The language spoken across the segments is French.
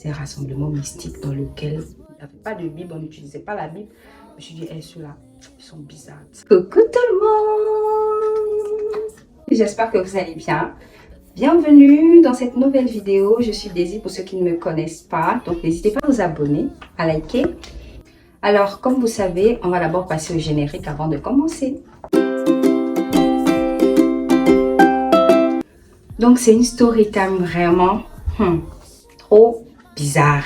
C'est un rassemblement mystique dans lequel il n'y avait pas de Bible, on n'utilisait pas la Bible. Je me suis dit, hey, ceux-là, ils sont bizarres. Coucou tout le monde! J'espère que vous allez bien. Bienvenue dans cette nouvelle vidéo. Je suis Daisy pour ceux qui ne me connaissent pas. Donc n'hésitez pas à vous abonner, à liker. Alors, comme vous savez, on va d'abord passer au générique avant de commencer. Donc c'est une story time vraiment trop bizarre.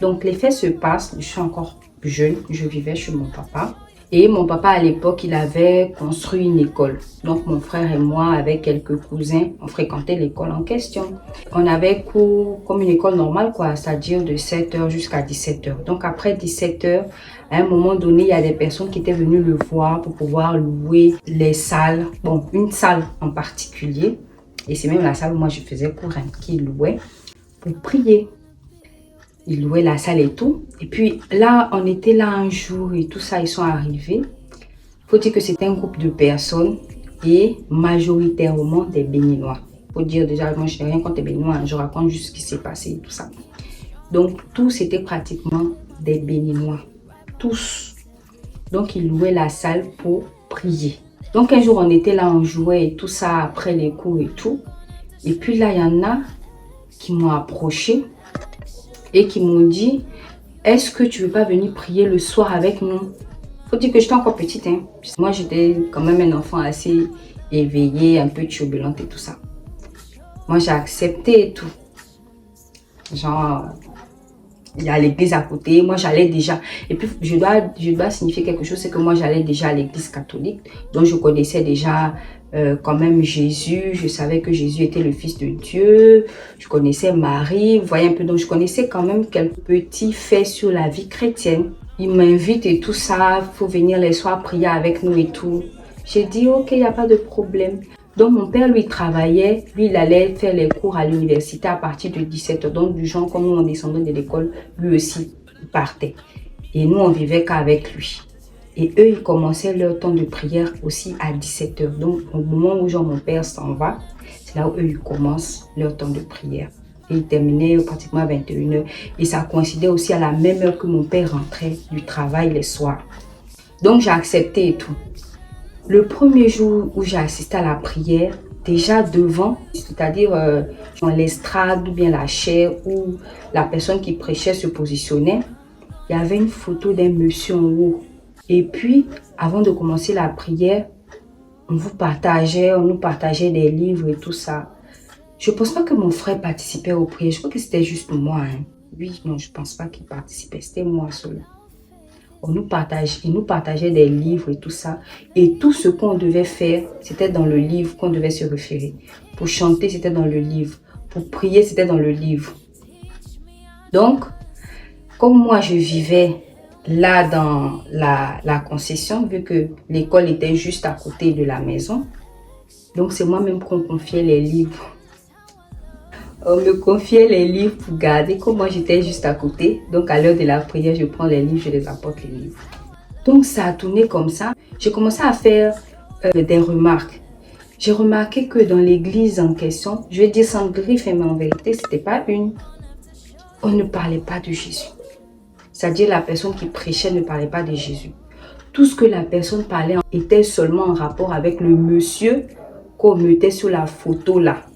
Donc les faits se passent, je suis encore jeune, je vivais chez mon papa. Et mon papa à l'époque, il avait construit une école. Donc mon frère et moi, avec quelques cousins, on fréquentait l'école en question. On avait cours comme une école normale, quoi, c'est-à-dire de 7h jusqu'à 17h. Donc après 17h, à un moment donné, il y a des personnes qui étaient venues le voir pour pouvoir louer les salles. Bon, une salle en particulier. Et c'est même la salle où moi je faisais cours, qui louait pour prier. Ils louaient la salle et tout. Et puis là, on était là un jour et tout ça, ils sont arrivés. Il faut dire que c'était un groupe de personnes et majoritairement des Béninois. Il faut dire déjà, moi je n'ai rien contre les Béninois, je raconte juste ce qui s'est passé et tout ça. Donc tous étaient pratiquement des Béninois. Tous. Donc ils louaient la salle pour prier. Donc un jour on était là, on jouait et tout ça après les cours et tout. Et puis là, il y en a qui m'ont approché et qui m'ont dit, est-ce que tu veux pas venir prier le soir avec nous? Faut dire que j'étais encore petite, hein. Moi, j'étais quand même un enfant assez éveillé, un peu turbulente et tout ça. Moi, j'ai accepté et tout. Genre, il y a l'église à côté. Moi, j'allais déjà. Et puis, je dois signifier quelque chose, c'est que moi, j'allais déjà à l'église catholique. Donc, je connaissais déjà quand même Jésus. Je savais que Jésus était le Fils de Dieu. Je connaissais Marie. Vous voyez un peu. Donc, je connaissais quand même quelques petits faits sur la vie chrétienne. Il m'invite et tout ça. Il faut venir les soirs prier avec nous et tout. J'ai dit, ok, il n'y a pas de problème. Donc, mon père, lui, travaillait. Lui, il allait faire les cours à l'université à partir de 17h. Donc, du genre, quand nous, on descendait de l'école, lui aussi, il partait. Et nous, on vivait qu'avec lui. Et eux, ils commençaient leur temps de prière aussi à 17h. Donc, au moment où genre, mon père s'en va, c'est là où eux, ils commencent leur temps de prière. Et ils terminaient pratiquement à 21h. Et ça coïncidait aussi à la même heure que mon père rentrait du travail les soirs. Donc, j'ai accepté et tout. Le premier jour où j'ai assisté à la prière, déjà devant, c'est-à-dire dans l'estrade ou bien la chaire où la personne qui prêchait se positionnait, il y avait une photo d'un monsieur en haut. Et puis, avant de commencer la prière, on nous partageait des livres et tout ça. Je ne pense pas que mon frère participait aux prières, je crois que c'était juste moi. Oui, non, je ne pense pas qu'il participait, c'était moi seul. Il nous partageait des livres et tout ça. Et tout ce qu'on devait faire, c'était dans le livre qu'on devait se référer. Pour chanter, c'était dans le livre. Pour prier, c'était dans le livre. Donc, comme moi, je vivais là dans la concession, vu que l'école était juste à côté de la maison. Donc, c'est moi-même qu'on confiait les livres. On me confiait les livres pour garder. Comme moi, j'étais juste à côté. Donc, à l'heure de la prière, je prends les livres, je les apporte les livres. Donc, ça a tourné comme ça. J'ai commencé à faire des remarques. J'ai remarqué que dans l'église en question, je vais dire sans griffe, mais en vérité, ce n'était pas une. On ne parlait pas de Jésus. C'est-à-dire la personne qui prêchait ne parlait pas de Jésus. Tout ce que la personne parlait était seulement en rapport avec le monsieur qu'on mettait sur la photo là.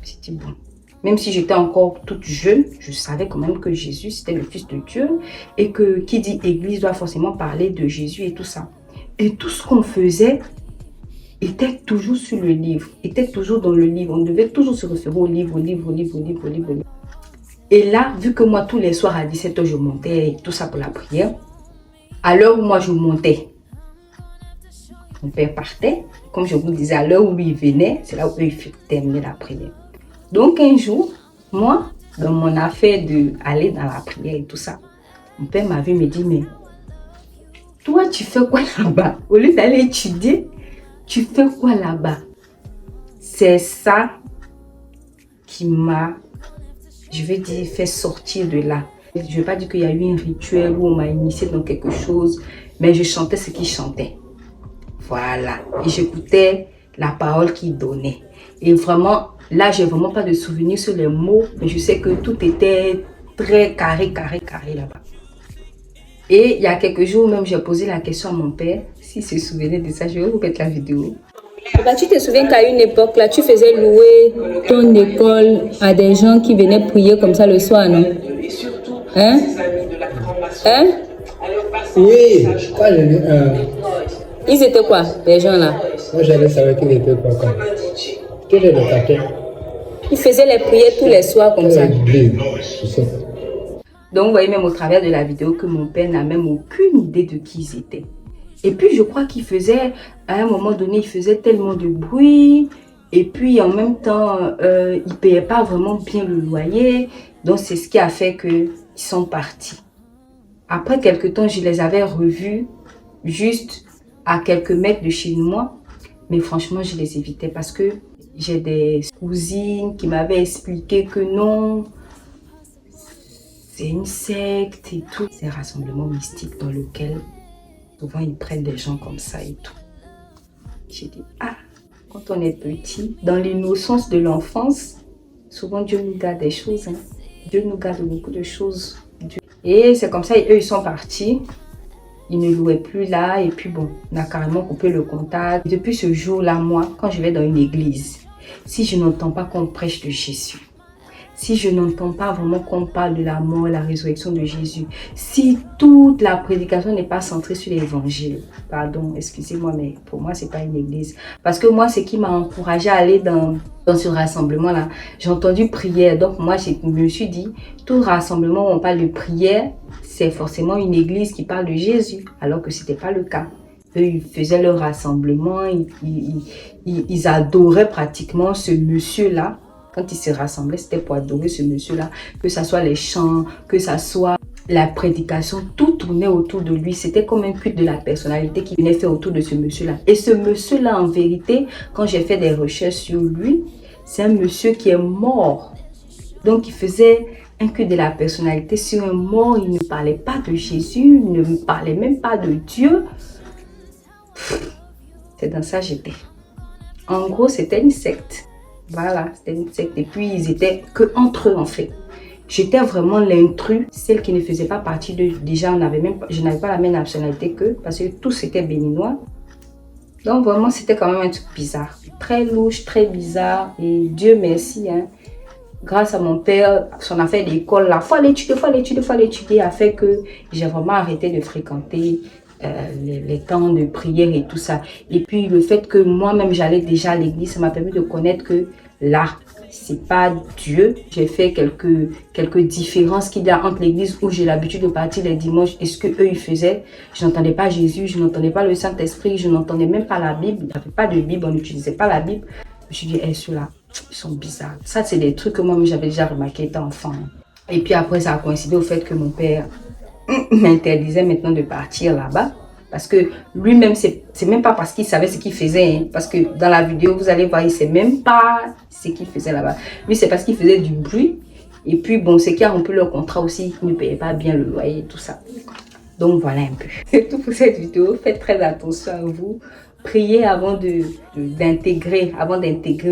C'était bon. Même si j'étais encore toute jeune, je savais quand même que Jésus, c'était le Fils de Dieu. Et que qui dit église doit forcément parler de Jésus et tout ça. Et tout ce qu'on faisait était toujours sur le livre. Était toujours dans le livre. On devait toujours se référer au livre. Et là, vu que moi, tous les soirs à 17h, je montais et tout ça pour la prière. À l'heure où moi, je montais, mon père partait. Comme je vous disais, à l'heure où il venait, c'est là où il terminait la prière. Donc un jour, moi, dans mon affaire d'aller dans la prière et tout ça, mon père m'a vu me dire, mais toi, tu fais quoi là-bas? Au lieu d'aller étudier, tu fais quoi là-bas? C'est ça qui m'a, je vais dire, fait sortir de là. Je ne vais pas dire qu'il y a eu un rituel où on m'a initié dans quelque chose, mais je chantais ce qu'il chantait. Voilà. Et j'écoutais la parole qu'il donnait. Et vraiment, là, j'ai vraiment pas de souvenirs sur les mots, mais je sais que tout était très carré là-bas. Et il y a quelques jours même, j'ai posé la question à mon père, s'il se souvenait de ça. Je vais vous mettre la vidéo. Bah, tu te souviens qu'à une époque, là, tu faisais louer ton école à des gens qui venaient prier comme ça le soir, non? Hein? Hein? Oui, Ils étaient quoi, les gens là? moi j'allais savoir qu'ils étaient quoi comme. Quel est le paquet? Ils faisaient les prières tous les soirs comme ça. Donc, vous voyez même au travers de la vidéo que mon père n'a même aucune idée de qui ils étaient. Et puis, je crois qu'il faisait, à un moment donné, il faisait tellement de bruit. Et puis, en même temps, il ne payait pas vraiment bien le loyer. Donc, c'est ce qui a fait qu'ils sont partis. Après quelques temps, je les avais revus juste à quelques mètres de chez moi. Mais franchement, je les évitais parce que j'ai des cousines qui m'avaient expliqué que non, c'est une secte et tout. C'est un rassemblement mystique dans lequel souvent ils prennent des gens comme ça et tout. J'ai dit, ah, quand on est petit, dans l'innocence de l'enfance, souvent Dieu nous garde des choses. Hein. Dieu nous garde beaucoup de choses. Et c'est comme ça, eux ils sont partis. Ils ne louaient plus là et puis bon, on a carrément coupé le contact. Depuis ce jour-là, moi, quand je vais dans une église, si je n'entends pas qu'on prêche de Jésus, si je n'entends pas vraiment qu'on parle de la mort et la résurrection de Jésus, si toute la prédication n'est pas centrée sur l'évangile, pardon, excusez-moi, mais pour moi, c'est pas une église. Parce que moi, ce qui m'a encouragé à aller dans ce rassemblement-là, j'ai entendu prière. Donc moi, je me suis dit, tout rassemblement où on parle de prière, c'est forcément une église qui parle de Jésus, alors que ce n'était pas le cas. Eux, ils faisaient leur rassemblement, ils adoraient pratiquement ce monsieur-là. Quand ils se rassemblaient, c'était pour adorer ce monsieur-là. Que ce soit les chants, que ce soit la prédication, tout tournait autour de lui. C'était comme un culte de la personnalité qui venait faire autour de ce monsieur-là. Et ce monsieur-là, en vérité, quand j'ai fait des recherches sur lui, c'est un monsieur qui est mort. Donc, il faisait un culte de la personnalité sur un mort. Il ne parlait pas de Jésus, il ne parlait même pas de Dieu. C'est dans ça que j'étais. En gros, c'était une secte. Voilà, c'était une secte. Et puis, ils étaient que entre eux, en fait. J'étais vraiment l'intrus, celle qui ne faisait pas partie de... Déjà, je n'avais pas la même nationalité qu'eux, parce que tous étaient béninois. Donc, vraiment, c'était quand même un truc bizarre. Très louche, très bizarre. Et Dieu merci, hein. Grâce à mon père, son affaire d'école, là, faut aller étudier, a fait que j'ai vraiment arrêté de fréquenter les temps de prière et tout ça. Et puis le fait que moi-même j'allais déjà à l'église, ça m'a permis de connaître que là, c'est pas Dieu. J'ai fait quelques différences qu'il y a entre l'église où j'ai l'habitude de partir les dimanches et ce que eux ils faisaient. Je n'entendais pas Jésus, je n'entendais pas le Saint-Esprit, je n'entendais même pas la Bible. Il n'y avait pas de Bible, on n'utilisait pas la Bible. Je me suis dit, hey, ceux-là, ils sont bizarres. Ça, c'est des trucs que moi j'avais déjà remarqué étant enfant. Et puis après, ça a coïncidé au fait que mon père m'interdisait maintenant de partir là-bas. Parce que lui-même, c'est même pas parce qu'il savait ce qu'il faisait. Hein, parce que dans la vidéo, vous allez voir, il ne sait même pas ce qu'il faisait là-bas. Lui, c'est parce qu'il faisait du bruit. Et puis, bon, ce qui a rompu leur contrat aussi, il ne payait pas bien le loyer et tout ça. Donc, voilà un peu. C'est tout pour cette vidéo. Faites très attention à vous. Priez avant d'intégrer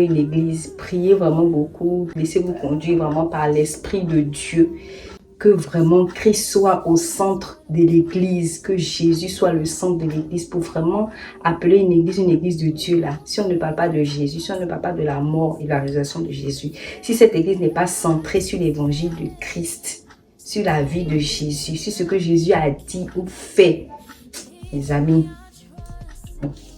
une église. Priez vraiment beaucoup. Laissez-vous conduire vraiment par l'Esprit de Dieu. Que vraiment Christ soit au centre de l'église, que Jésus soit le centre de l'église pour vraiment appeler une église de Dieu là. Si on ne parle pas de Jésus, si on ne parle pas de la mort et la résurrection de Jésus, si cette église n'est pas centrée sur l'évangile de Christ, sur la vie de Jésus, sur ce que Jésus a dit ou fait, mes amis,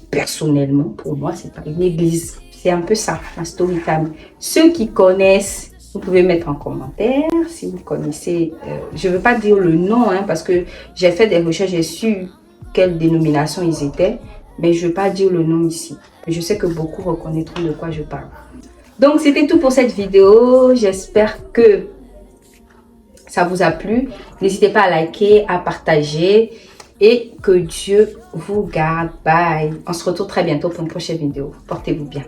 personnellement, pour moi, c'est pas une église. C'est un peu ça, ma story time. Ceux qui connaissent, vous pouvez mettre en commentaire si vous connaissez. Je ne veux pas dire le nom, hein, parce que j'ai fait des recherches, j'ai su quelle dénomination ils étaient, mais je ne veux pas dire le nom ici. Je sais que beaucoup reconnaîtront de quoi je parle. Donc, c'était tout pour cette vidéo. J'espère que ça vous a plu. N'hésitez pas à liker, à partager et que Dieu vous garde. Bye. On se retrouve très bientôt pour une prochaine vidéo. Portez-vous bien.